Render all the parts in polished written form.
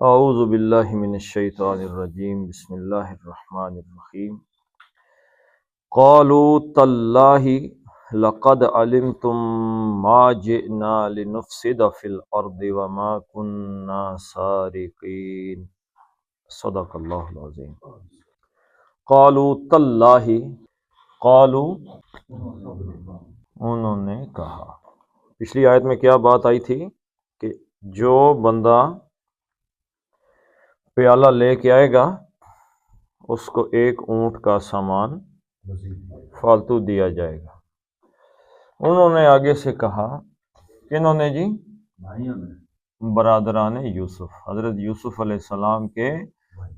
اعوذ باللہ من الشیطان الرجیم بسم اللہ الرحمن الرحیم قالوا تاللہ لقد علمتم ما جئنا لنفسد فی الارض وما كنا سارقین صدق اللہ العظیم۔ قالوا تاللہ، قالوا انہوں نے کہا۔ پچھلی آیت میں کیا بات آئی تھی کہ جو بندہ پیالہ لے کے آئے گا اس کو ایک اونٹ کا سامان فالتو دیا جائے گا۔ انہوں نے آگے سے کہا، کنہوں نے جی؟ برادران یوسف، حضرت یوسف علیہ السلام کے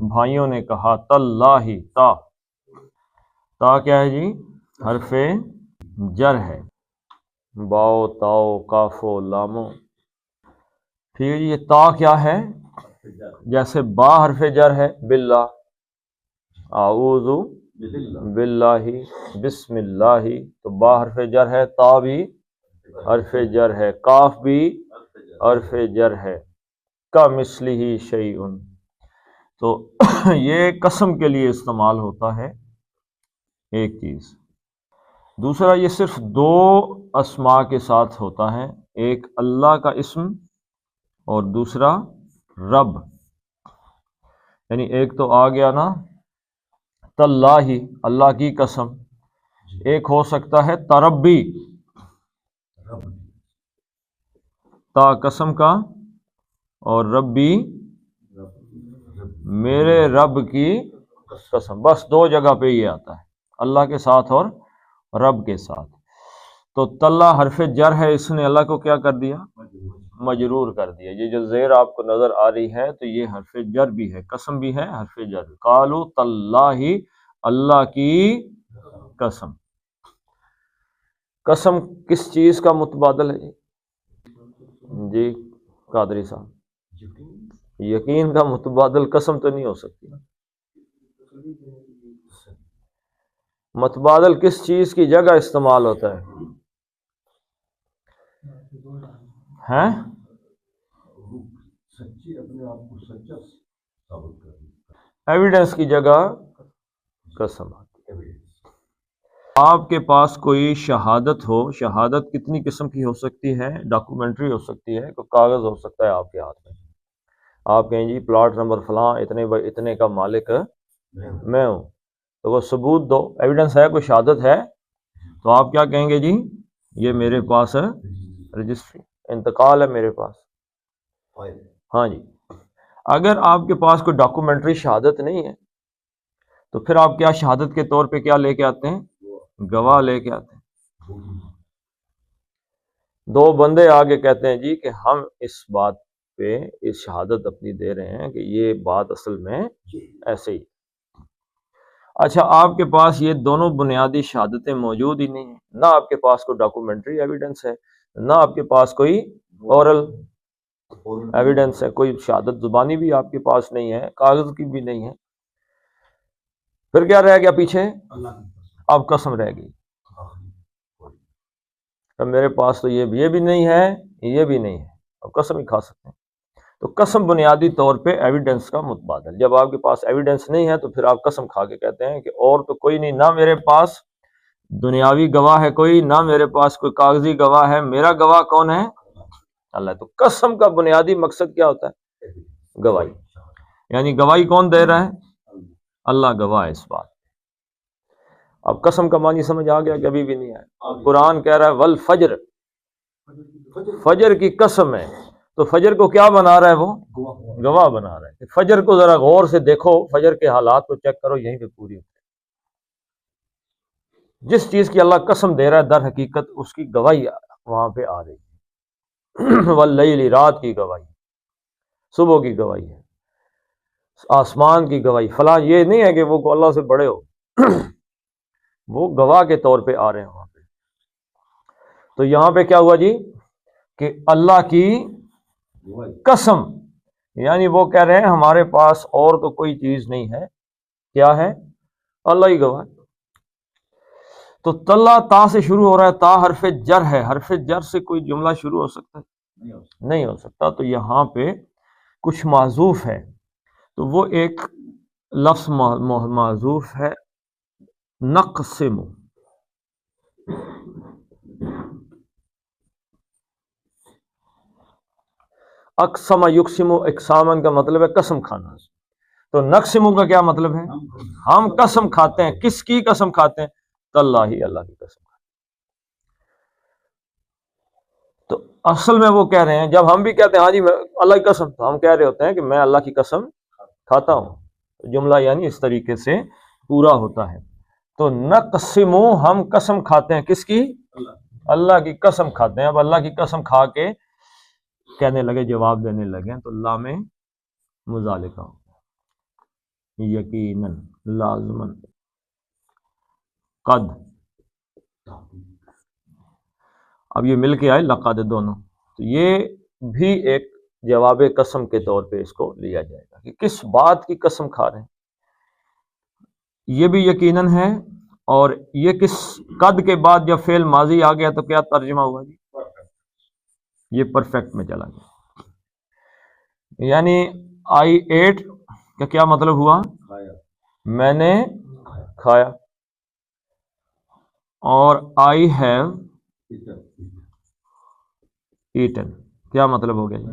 بھائیوں نے کہا تاللہ، تا کیا ہے جی؟ حرف جر ہے، باؤ تاؤ کافو لامو۔ پھر یہ تا کیا ہے؟ جیسے با حرف جر ہے باللہ، اعوذ باللہ بسم اللہ، تو با حرف جر ہے، تا بھی حرف جر ہے، کاف بھی حرف جر ہے، کمثلہ شیء، تو یہ قسم کے لیے استعمال ہوتا ہے ایک چیز۔ دوسرا یہ صرف دو اسماء کے ساتھ ہوتا ہے، ایک اللہ کا اسم اور دوسرا رب، یعنی ایک تو آ گیا نا تاللہ اللہ کی قسم، ایک ہو سکتا ہے تربی، تا قسم کا، اور ربی میرے رب کی قسم، بس دو جگہ پہ یہ آتا ہے، اللہ کے ساتھ اور رب کے ساتھ۔ تو تاللہ حرف جر ہے، اس نے اللہ کو کیا کر دیا؟ مجرور کر دیا۔ یہ جو زیر آپ کو نظر آ رہی ہے تو یہ حرف جر بھی ہے، قسم بھی ہے، حرف جر۔ قالوا تاللہ، اللہ کی قسم۔ قسم کس چیز کا متبادل ہے جی قادری صاحب؟ یقین کا متبادل قسم تو نہیں ہو سکتی۔ متبادل کس چیز کی جگہ استعمال ہوتا ہے؟ ہیں؟ ایویڈنس کی جگہ قسم آتی ہے۔ آپ کے پاس کوئی شہادت ہو، شہادت کتنی قسم کی ہو سکتی ہے؟ ڈاکومنٹری ہو سکتی ہے، کوئی کاغذ ہو سکتا ہے آپ کے ہاتھ میں، آپ کہیں جی پلاٹ نمبر فلاں اتنے کا مالک میں ہوں، تو وہ ثبوت دو، ایویڈنس ہے، کوئی شہادت ہے، تو آپ کیا کہیں گے جی؟ یہ میرے پاس ہے، رجسٹری انتقال ہے میرے پاس۔ ہاں جی، اگر آپ کے پاس کوئی ڈاکومنٹری شہادت نہیں ہے تو پھر آپ کیا شہادت کے طور پہ کیا لے کے آتے ہیں؟ گواہ لے کے آتے ہیں۔ دو بندے آگے کہتے ہیں جی کہ ہم اس بات پہ اس شہادت اپنی دے رہے ہیں کہ یہ بات اصل میں ایسے ہی۔ اچھا، آپ کے پاس یہ دونوں بنیادی شہادتیں موجود ہی نہیں ہیں، نہ آپ کے پاس کوئی ڈاکومنٹری ایویڈنس ہے، نہ آپ کے پاس کوئی اورل ایویڈنس ہے، کوئی شہادت زبانی بھی آپ کے پاس نہیں ہے، کاغذ کی بھی نہیں ہے، پھر کیا رہ گیا پیچھے؟ اب قسم رہ گئی۔ اب میرے پاس تو یہ بھی نہیں ہے، یہ بھی نہیں ہے، اب قسم ہی کھا سکتے ہیں۔ تو قسم بنیادی طور پہ ایویڈنس کا متبادل۔ جب آپ کے پاس ایویڈنس نہیں ہے تو پھر آپ قسم کھا کے کہتے ہیں کہ اور تو کوئی نہیں، نہ میرے پاس دنیاوی گواہ ہے کوئی، نہ میرے پاس کوئی کاغذی گواہ ہے، میرا گواہ کون ہے؟ اللہ۔ تو قسم کا بنیادی مقصد کیا ہوتا ہے؟ گواہی، یعنی گواہی کون دے رہا ہے؟ اللہ گواہ ہے اس بات۔ اب قسم کا معنی سمجھ آ گیا کہ ابھی بھی نہیں آیا؟ قرآن کہہ رہا ہے والفجر، فجر کی قسم ہے، تو فجر کو کیا بنا رہا ہے؟ وہ گواہ بنا رہا ہے۔ فجر کو ذرا غور سے دیکھو، فجر کے حالات کو چیک کرو، یہیں پہ پوری ہوتی ہے۔ جس چیز کی اللہ قسم دے رہا ہے در حقیقت اس کی گواہی وہاں پہ آ رہی ہے۔ واللیل، رات کی گواہی، صبح کی گواہی ہے، آسمان کی گواہی، فلاں، یہ نہیں ہے کہ وہ اللہ سے بڑے ہو، وہ گواہ کے طور پہ آ رہے ہیں وہاں پہ۔ تو یہاں پہ کیا ہوا جی کہ اللہ کی قسم، یعنی وہ کہہ رہے ہیں ہمارے پاس اور تو کوئی چیز نہیں ہے، کیا ہے؟ اللہ ہی گواہ۔ تو تاللہ تا سے شروع ہو رہا ہے، تا حرف جر ہے، حرف جر سے کوئی جملہ شروع ہو سکتا ہے؟ نہیں ہو سکتا۔ تو یہاں پہ کچھ معذوف ہے تو وہ ایک لفظ معذوف ہے نقسم. اقسم یقسم اقسامن کا مطلب ہے قسم کھانا. تو نقسم کا کیا مطلب ہے؟ ہم قسم کھاتے ہیں. کس کی قسم کھاتے ہیں؟ تاللہ اللہ کی قسم. تو اصل میں وہ کہہ رہے ہیں جب ہم بھی کہتے ہیں ہاں جی اللہ کی قسم، تو ہم کہہ رہے ہوتے ہیں کہ میں اللہ کی قسم کھاتا ہوں. جملہ یعنی اس طریقے سے پورا ہوتا ہے. تو نقسم ہم قسم کھاتے ہیں. کس کی؟ اللہ کی قسم کھاتے ہیں. اب اللہ کی قسم کھا کے کہنے لگے، جواب دینے لگے تو لام مذالکہ ہو، یقیناً، لازماً، قد. اب یہ مل کے آئے لقد دونوں، تو یہ بھی ایک جواب قسم کے طور پہ اس کو لیا جائے گا کہ کس بات کی قسم کھا رہے ہیں. یہ بھی یقیناً ہے. اور یہ کس قد کے بعد جب فعل ماضی آ گیا تو کیا ترجمہ ہوا جی؟ یہ پرفیکٹ میں چلا گیا. یعنی آئی ایٹ کا کیا مطلب ہوا؟ میں نے کھایا. اور آئی ہیو ایٹن کیا مطلب ہو گیا جی؟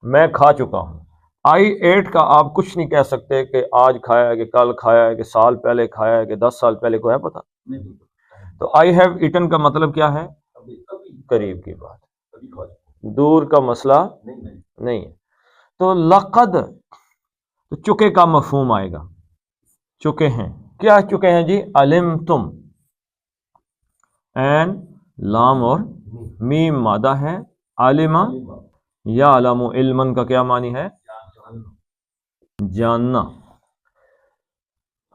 میں کھا چکا ہوں. آئی ایٹ کا آپ کچھ نہیں کہہ سکتے کہ آج کھایا ہے، کہ کل کھایا ہے، کہ سال پہلے کھایا ہے، کہ 10 سال پہلے کو ہے پتہ. تو آئی ہیو ایٹن کا مطلب کیا ہے؟ قریب کی بات، دور کا مسئلہ نہیں ہے. تو لقد تو چکے کا مفہوم آئے گا. چکے ہیں. کیا چکے ہیں جی؟ علمتم، این لام اور میم مادہ ہے. علما یا علم، علمن کا کیا معنی ہے؟ جاننا.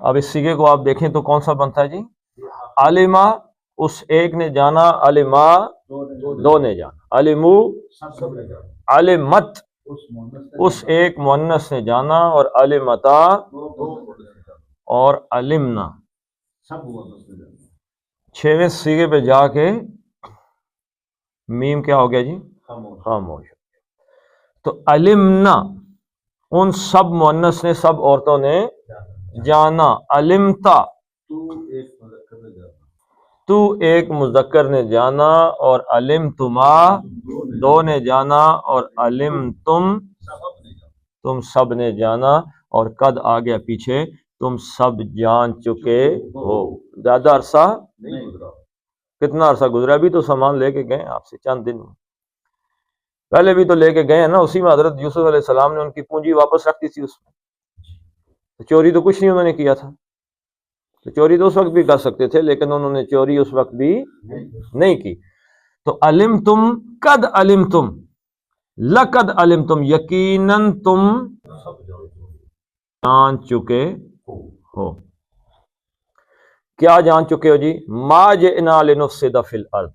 اب اس سیغے کو آپ دیکھیں تو کون سا بنتا ہے جی؟ علما اس ایک نے جانا، علما دو نے جانا، علمو علمت اس ایک مؤنث نے جانا، اور علمتا اور علمنا 6ویں سیغے پہ جا کے میم کیا ہو گیا جی؟ خاموش. تو علمنا ان سب مؤنث نے، سب عورتوں نے جانا. علمتا تو ایک مذکر نے جانا، اور علمتما دو نے جانا، اور علمتم تم سب نے جانا. اور قد آ گیا پیچھے، تم سب جان چکے ہو. زیادہ عرصہ کتنا عرصہ گزرا؟ بھی تو سامان لے کے گئے آپ سے چند دن میں، پہلے بھی تو لے کے گئے ہیں نا. اسی میں حضرت یوسف علیہ السلام نے ان کی پونجی واپس رکھ دی تھی. اس میں چوری تو کچھ نہیں انہوں نے کیا تھا. تو چوری تو اس وقت بھی کر سکتے تھے، لیکن انہوں نے چوری اس وقت بھی نہیں کی. تو علمتم، قد علمتم، لقد علمتم، یقیناً تم جان چکے ہو. کیا جان چکے ہو جی؟ ما جئنا لنفسد فی الارض.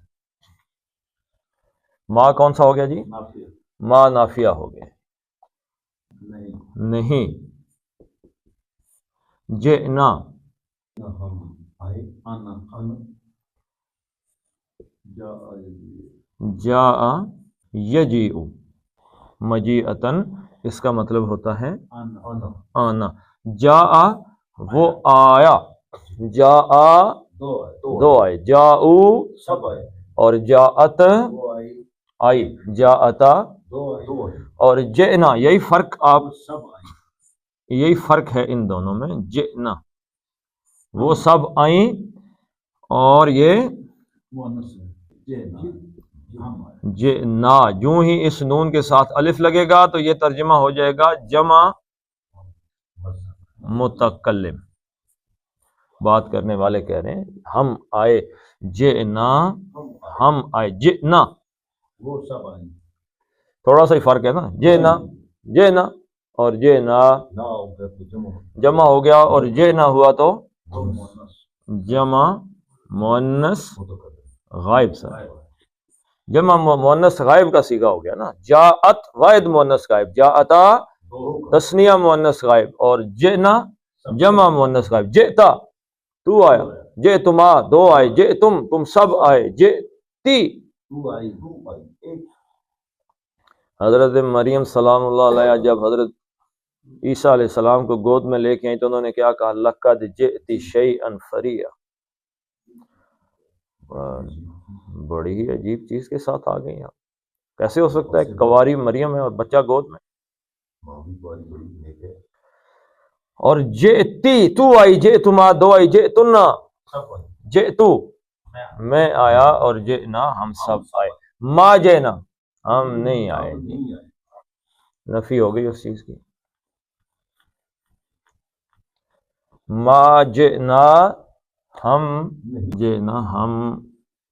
ما کون سا ہو گیا جی؟ ما نافیہ ہو گیا. نہیں. جئنا جاء یجیء مجیئتن، اس کا مطلب ہوتا ہے آنا. جاء وہ آیا، جاء دو آئے، جاؤ سب آئے، اور جاءت آئی، جاءتا. اور جئنا یہی فرق، آپ یہی فرق ہے ان دونوں میں. جئنا وہ سب آئیں، اور یہ جئنا جو ہی اس نون کے ساتھ الف لگے گا تو یہ ترجمہ ہو جائے گا جمع متکلم. بات کرنے والے کہہ رہے ہیں ہم آئے، جئنا ہم آئے، جئنا وہ سب آئے. تھوڑا سا ہی فرق ہے نا. جئنا جئنا اور جئنا جمع ہو گیا، اور جئنا ہوا تو جمع مؤنث غائب سے. جمع مؤنث غائب کا صیغہ ہو گیا نا. جاءت واحد مؤنث غائب، جاءتا تثنیہ مؤنث غائب، اور جئنا جمع مؤنث غائب. جئتا تو آیا، جئتما دو آئے، جئتم تم سب آئے، جئتی حضرت مریم سلام اللہ علیہ جب حضرت عیسیٰ علیہ السلام کو گود میں لے کے آئیں تو انہوں نے کیا کہا؟ لقد جئت شیئا فریا، بڑی ہی عجیب چیز کے ساتھ آ گئی آپ، کیسے ہو سکتا ہے کنواری مریم ہے اور بچہ گود میں؟ اور جئتی تو آئی، جئتما دو آئی، جئتنا جئتو میں آیا، اور جئنا ہم سب آئے، ما جئنا ہم نہیں آئے، نفی ہو گئی اس چیز کی، ما جئنا ہم، جئنا ہم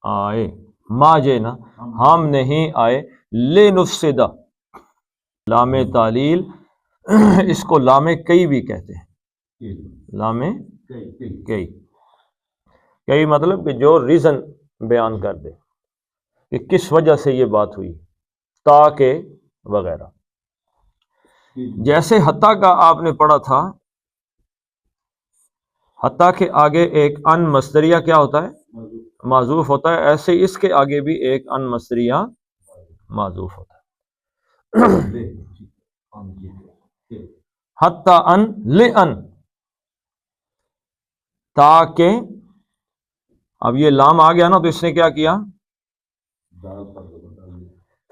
آئے، ما جئنا ہم نہیں آئے، لنفسد لام تعلیل، اس کو لام کئی بھی کہتے ہیں، لام کئی، کئی مطلب کہ جو ریزن بیان کر دے کہ کس وجہ سے یہ بات ہوئی، تاکہ وغیرہ، جیسے حتیٰ کا آپ نے پڑھا تھا، حتیٰ کے آگے ایک ان مصدریہ کیا ہوتا ہے؟ معذوف ہوتا ہے، ایسے اس کے آگے بھی ایک ان مصدریہ معذوف ہوتا ہے، حتیٰ ان لئن، تاکہ، اب یہ لام آ گیا نا تو اس نے کیا کیا؟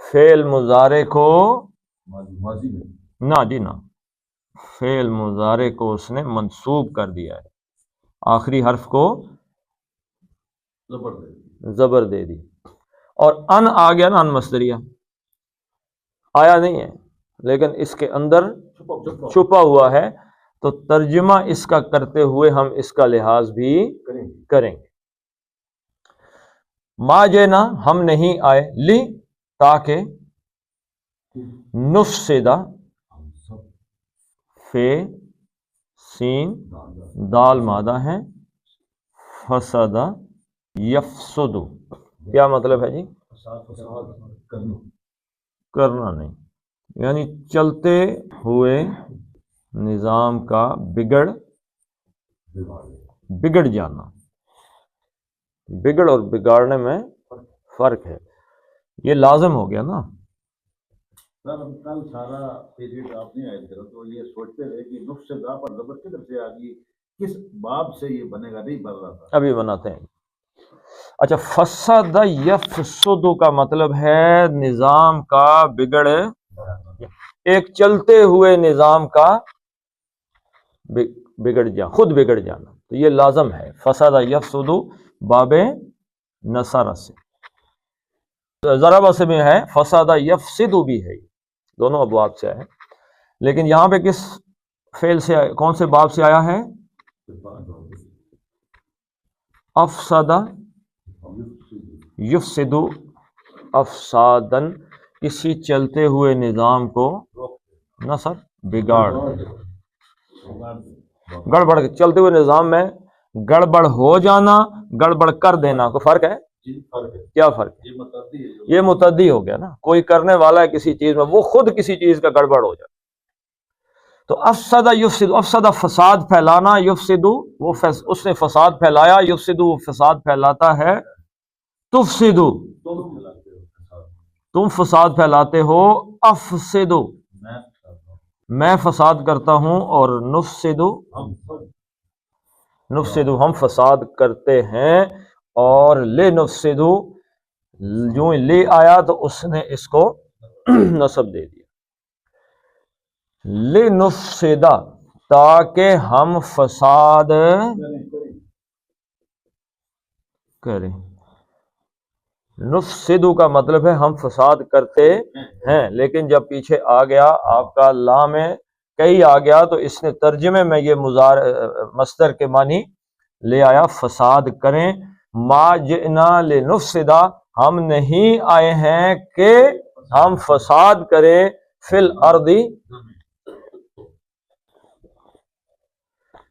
فعل مضارع کو، نہ جی نہ، فعل مضارع کو اس نے منصوب کر دیا ہے، آخری حرف کو زبر دے دی، اور ان آ گیا نا، ان مصدریہ آیا نہیں ہے لیکن اس کے اندر چھپا ہوا ہے، تو ترجمہ اس کا کرتے ہوئے ہم اس کا لحاظ بھی کریں گے، ما جینا ہم نہیں آئے، لی تاکہ، نفسدہ فے سین دال مادہ ہے، فسدہ یفسد، کیا مطلب ہے جی؟ کرنا نہیں، یعنی چلتے ہوئے نظام کا بگڑ جانا، بگڑ اور بگاڑنے میں فرق ہے، یہ لازم ہو گیا نا۔ سر ہم کل سارا پیریڈ آپ نے آئے تھے تو یہ سوچتے رہے کہ نفس سے دا پر زبر کدھر سے آ گئی، کس باب سے یہ بنے گا، نہیں بن رہا تھا، ابھی بناتے ہیں۔ اچھا، فسد یفسد کا مطلب ہے نظام کا بگڑ، ایک چلتے ہوئے نظام کا بگڑ جا، خود بگڑ جانا، تو یہ لازم ہے، فسد یفسد باب نصر سے، ضرب سے بھی ہے، فساد یفسد بھی ہے، دونوں ابواب سے ہے، لیکن یہاں پہ کس فعل سے، کون سے باب سے آیا ہے؟ افسد یفسد افسادن، کسی چلتے ہوئے نظام کو نصر بگاڑ، گڑبڑ، چلتے ہوئے نظام میں گڑبڑ ہو جانا، گڑبڑ کر دینا، کو فرق ہے؟ کیا فرق ہے؟ یہ متعدی ہو گیا نا، کوئی کرنے والا ہے کسی چیز میں، وہ خود کسی چیز کا گڑبڑ ہو جائے، تو افسد یفسد، افسد فساد پھیلانا، یفسد وہ اس نے فساد پھیلایا، یفسد وہ فساد پھیلاتا ہے، تفسد تم فساد پھیلاتے ہو، افسد میں فساد کرتا ہوں، اور نفسد نفسد ہم فساد کرتے ہیں، اور لے نفسد جو لے آیا تو اس نے اس کو نصب دے دیا، لے نفسدہ تاکہ ہم فساد کریں، نفسد کا مطلب ہے ہم فساد کرتے ہیں، لیکن جب پیچھے آ گیا آپ کا لام کئی آ گیا تو اس نے ترجمے میں یہ مصدر کے معنی لے آیا، فساد کریں، ما جئنا لنفسدا ہم نہیں آئے ہیں کہ ہم فساد کریں، فی الارض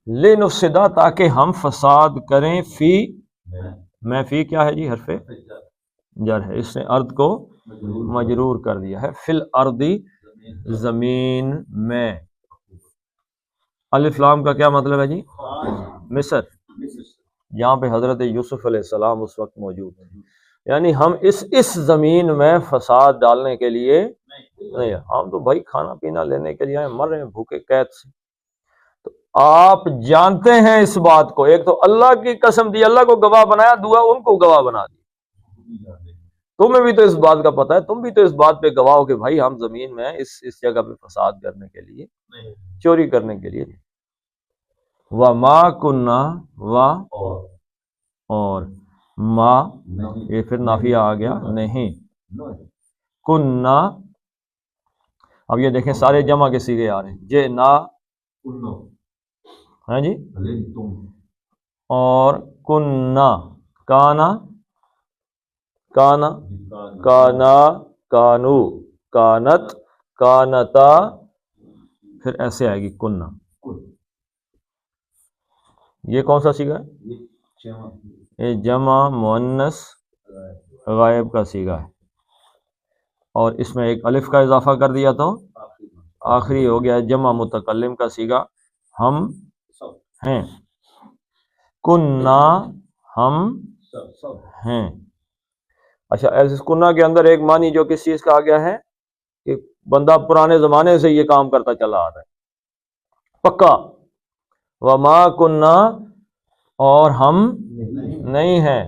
لنفسدا تاکہ ہم فساد کریں، فی میں فی کیا ہے جی؟ حرف جر ہے، اس نے ارض کو مجرور کر دیا ہے، فی الارض زمین میں، الف لام کا کیا مطلب ہے جی؟ مصر، جہاں پہ حضرت یوسف علیہ السلام اس وقت موجود ہیں، یعنی ہم اس زمین میں فساد ڈالنے کے لیے نہیں ہے، ہم تو بھائی کھانا پینا لینے کے لیے آئے، مر رہے ہیں بھوکے قید سے۔ تو آپ جانتے ہیں اس بات کو، ایک تو اللہ کی قسم دی، اللہ کو گواہ بنایا، دعا ان کو گواہ بنا دی۔ تمہیں بھی تو اس بات کا پتہ ہے، تم بھی تو اس بات پہ گواہ ہو کہ بھائی ہم زمین میں اس جگہ پہ فساد کرنے کے لیے، چوری کرنے کے لیے۔ وما کننا، و اور ما، یہ پھر نافیہ آ گیا، نہیں کننا۔ اب یہ دیکھیں سارے جمع کے صیغے آ رہے ہیں، جے نا، ہاں جی، اور کننا، کانا، کانا، کانا، کانو، کانت، کانتا، پھر ایسے آئے گی کننا۔ یہ کون سا صیغہ ہے؟ یہ جمع مؤنث غائب کا صیغہ ہے، اور اس میں ایک الف کا اضافہ کر دیا تو آخری ہو گیا جمع متکلم کا صیغہ، ہم ہیں، کننا، ہم ہیں۔ اچھا، ایسے کننا کے اندر ایک معنی جو کس چیز کا آ گیا ہے کہ بندہ پرانے زمانے سے یہ کام کرتا چلا آ رہا ہے، پکا۔ وما کننا، اور ہم نہیں ہیں،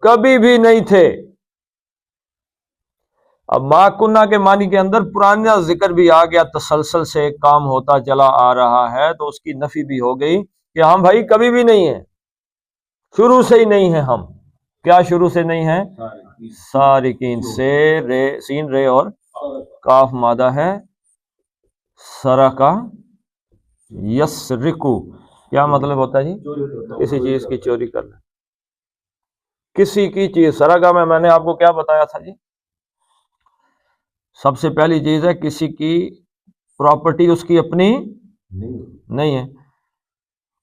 کبھی بھی نہیں تھے۔ اب ما کننا کے معنی کے اندر پرانا ذکر بھی آ گیا، تسلسل سے ایک کام ہوتا چلا آ رہا ہے، تو اس کی نفی بھی ہو گئی کہ ہم بھائی کبھی بھی نہیں ہیں، شروع سے ہی نہیں ہیں ہم۔ کیا شروع سے نہیں ہیں؟ سارقین سے، رے، سین رے اور کاف مادہ ہے، سرقہ یسرقو، کیا مطلب ہوتا ہے جی؟ کسی چیز کی چوری کرنا، کسی کی چیز۔ سرقہ میں نے آپ کو کیا بتایا تھا جی؟ سب سے پہلی چیز ہے کسی کی پراپرٹی اس کی اپنی نہیں ہے،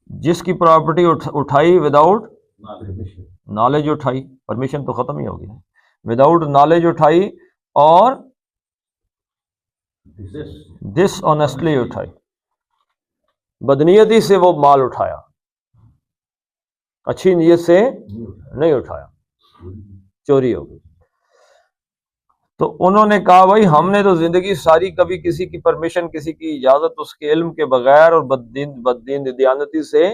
جس کی پراپرٹی اٹھائی وداؤٹ نالج اٹھائی، پرمیشن تو ختم ہی ہوگی، وداؤٹ نالج اٹھائی، اور ڈس آنیسٹلی اٹھائی، بدنیتی سے وہ مال اٹھایا، اچھی نیت سے نہیں اٹھایا، چوری ہو گئی۔ تو انہوں نے کہا بھائی ہم نے تو زندگی ساری کبھی کسی کی پرمیشن، کسی کی اجازت، اس کے علم کے بغیر اور بددین دیانتی سے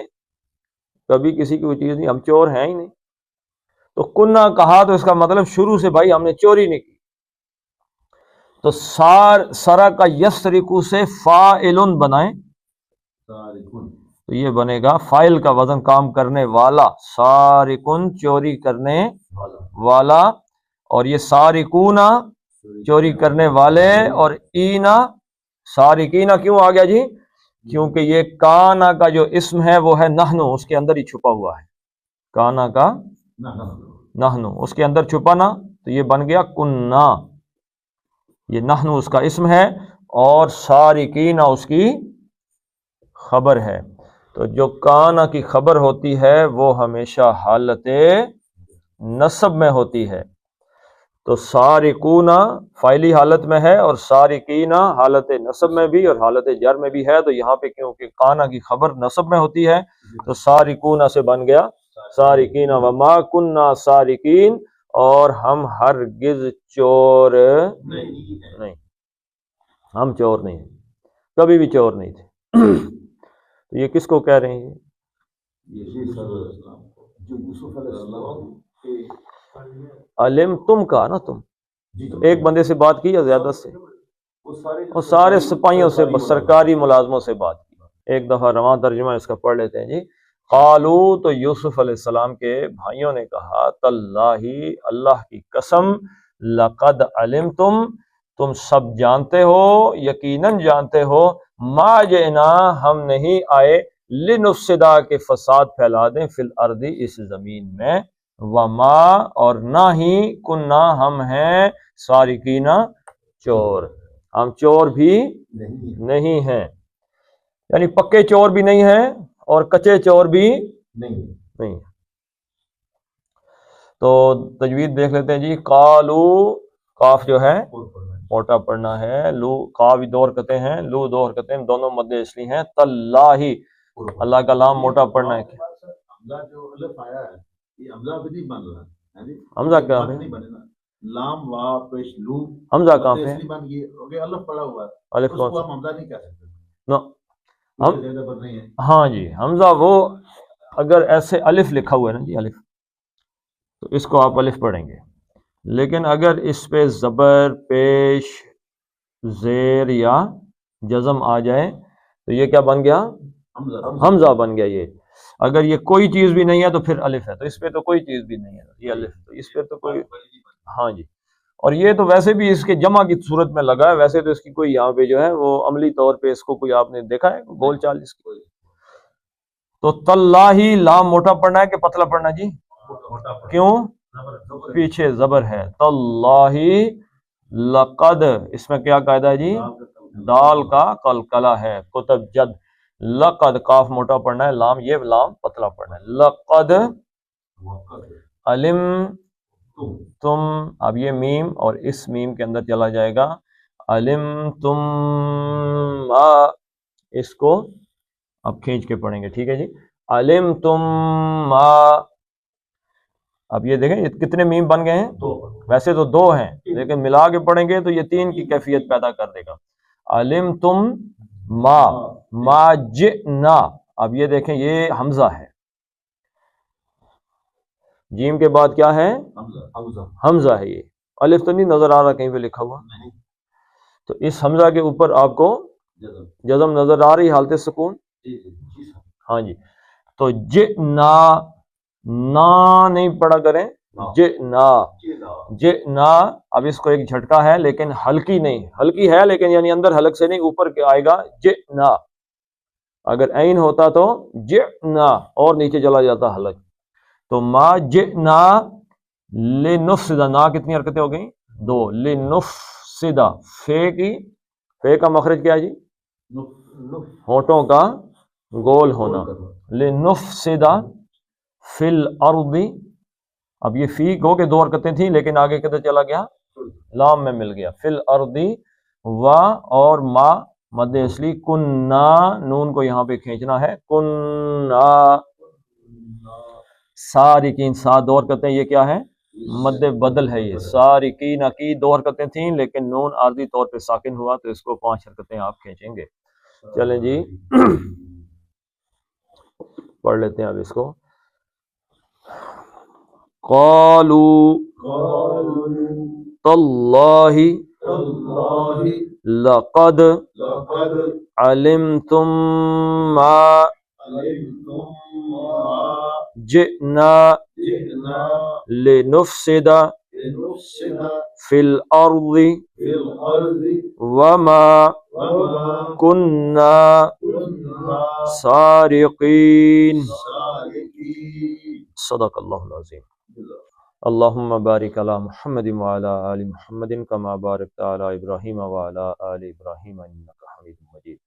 کبھی کسی کی وہ چیز نہیں، ہم چور ہیں ہی نہیں۔ تو کننا کہا تو اس کا مطلب شروع سے بھائی ہم نے چوری نہیں کی۔ تو سرقہ یسرقو سے فاعل بنائیں تو یہ بنے گا فاعل کا وزن، کام کرنے والا، سارقن چوری کرنے والا، اور یہ سارقون چوری کرنے والے، اور اینا سارقین کیوں آ گیا جی؟ کیونکہ یہ کانا کا جو اسم ہے وہ ہے نحنو، اس کے اندر ہی چھپا ہوا ہے، کانا کا نحنو اس کے اندر چھپا نا، تو یہ بن گیا کننا، یہ نحنو اس کا اسم ہے اور سارقین اس کی خبر ہے۔ تو جو کانا کی خبر ہوتی ہے وہ ہمیشہ حالت نصب میں ہوتی ہے، تو سارقون فاعلی حالت میں ہے، اور سارقین حالت نصب میں بھی اور حالت جر میں بھی ہے۔ تو یہاں پہ کیونکہ کانا کی خبر نصب میں ہوتی ہے تو سارقون سے بن گیا سارقین، وما کننا سارقین، اور ہم ہرگز چور نہیں، ہم چور نہیں ہیں، کبھی بھی چور نہیں تھے۔ تو یہ کس کو کہہ رہے ہیں؟ علم تم کا نا، تم ایک بندے سے بات کی یا زیادہ سے؟ وہ سارے سپاہیوں سے، سرکاری ملازموں سے بات کی۔ ایک دفعہ رواں ترجمہ اس کا پڑھ لیتے ہیں جی۔ قالو، تو یوسف علیہ السلام کے بھائیوں نے کہا، تاللہ، اللہ کی قسم، لقد علمتم، تم سب جانتے ہو، یقیناً جانتے ہو، ما جئنا، ہم نہیں آئے، لنفسدا، کے فساد پھیلا دیں، فی الارض، اس زمین میں، وما، اور نہ ہی، کننا، ہم ہیں، سارقین، چور، ہم چور بھی نہیں ہیں، یعنی پکے چور بھی نہیں ہیں اور کچے چور بھی نہیں۔ تو تجوید دیکھ لیتے ہیں جی۔ قالو، قاف جو ہے موٹا پڑھنا ہے، لو، قاف دو حرکتیں ہیں، لو دو حرکتیں، دونوں مد اصلی ہیں، تاللہ، اللہ کا لام موٹا پڑھنا ہے۔ حمزہ جو الف آیا ہے یہ حمزہ بھی نہیں بن رہا ہے، حمزہ کیا ہے؟ لام وا پیش لو حمزہ کہاں پہ ہے؟ اصلی بن گئی اوکے الف پڑا ہوا ہے الف اس کون کو سا؟ ہم حمزہ نہیں کہہ سکتے نو کوئی زیادہ بن نہیں ہے ہاں جی حمزہ وہ اگر ایسے الف لکھا ہوا ہے نا جی الف تو اس کو آپ الف پڑھیں گے، لیکن اگر اس پہ زبر پیش زیر یا جزم آ جائے تو یہ کیا بن گیا؟ حمزہ بن گیا۔ یہ اگر یہ کوئی چیز بھی نہیں ہے تو پھر الف ہے، تو اس پہ تو کوئی چیز بھی نہیں ہے یہ الف، تو اس پہ تو کوئی ہاں جی۔ اور یہ تو ویسے بھی اس کے جمع کی صورت میں لگا ہے، ویسے تو اس کی کوئی یہاں پہ جو ہے وہ عملی طور پہ اس کو کوئی آپ نے دیکھا ہے بول چال اس کی؟ تو تاللہ لام موٹا پڑھنا ہے کہ پتلا پڑھنا جی؟ کیوں؟ پیچھے زبر ہے تاللہ، لقد اس میں کیا قاعدہ ہے جی؟ دال کا قلقلہ ہے، کتب جد، لقد کاف موٹا پڑھنا ہے، لام یہ لام پتلا پڑھنا ہے، لقد علم تم، اب یہ میم اور اس میم کے اندر چلا جائے گا، علم تم ما، اس کو اب کھینچ کے پڑھیں گے، ٹھیک ہے جی، علم تم ما، اب یہ دیکھیں یہ کتنے میم بن گئے ہیں؟ ویسے تو دو ہیں لیکن ملا کے پڑھیں گے تو یہ تین کی کیفیت پیدا کر دے گا، علم تم ما جئنا، اب یہ دیکھیں یہ حمزہ ہے، جیم کے بعد کیا ہے؟ حمزہ ہے، یہ الف تو نہیں نظر آ رہا کہیں پہ لکھا ہوا، تو اس حمزہ کے اوپر آپ کو جزم نظر آ رہی حالت سکون؟ ہاں جی، تو جئنا، نا نہیں پڑھا کریں، جئنا، جئنا، اب اس کو ایک جھٹکا ہے لیکن ہلکی نہیں، ہلکی ہے لیکن یعنی اندر حلق سے نہیں اوپر کے آئے گا، جئنا، اگر عین ہوتا تو جئنا اور نیچے چلا جاتا حلق، تو ما جئنا لنفسد، نا کتنی حرکتیں ہو گئیں؟ دو، لنفسد، فے کا مخرج کیا ہے جی؟ ہونٹوں کا گول ہونا، لنفسد فی الارض، اب یہ فی گو کے دو حرکتیں تھیں لیکن آگے کدھر چلا گیا؟ لام میں مل گیا، فی الارض، و اور ما مد اصلی، کننا، نون کو یہاں پہ کھینچنا ہے، کننا سارقین، سات دو حرکتیں، یہ کیا ہے؟ مد بدل ہے، یہ سارقین کی دو حرکتیں تھیں لیکن نون عارضی طور پہ ساکن ہوا تو اس کو 5 حرکتیں آپ کھینچیں گے۔ چلیں جی پڑھ لیتے ہیں اب اس کو، قالوا تاللہ لقد علمتم ما جئنا لنفسد فی الارض وما كنا سارقین، صدق اللہ العظیم۔ اللہم بارک علی محمد وعلی آل محمد کما بارکت علی ابراہیم وعلی آل ابراہیم انک حمید مجید۔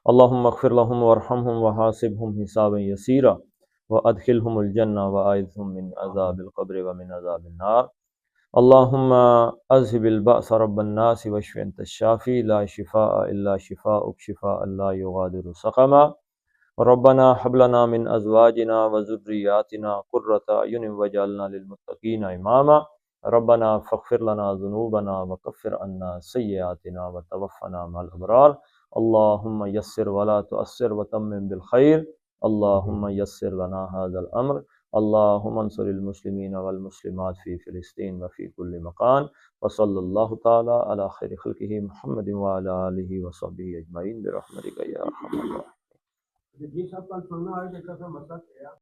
اللہم اغفر لهم وارحمهم وحاسبهم حسابا یسیرا وادخلهم الجنہ واعذهم من عذاب القبر ومن عذاب النار۔ اللہم اذهب البأس رب الناس واشف انت الشافی لا شفاء الا شفاءک شفاء لا یغادر سقما۔ ربنا هب لنا من ازواجنا وذرياتنا قرة اعين واجعلنا للمتقين اماما۔ ربنا فاغفر لنا ذنوبنا وكفر عنا سيئاتنا وتوفنا مع الابرار۔ اللهم يسر ولا تؤثر وتمم بالخير، اللهم يسر لنا هذا الامر، اللهم انصر المسلمين والمسلمات في فلسطين وفي كل مكان، وصلى الله تعالى على خير خلقه محمد وعلى آله وصحبه اجمعين برحمتك يا ارحم الراحمين۔ جی صاحب کل سننا ہے کہ کیسا مسئلہ کیا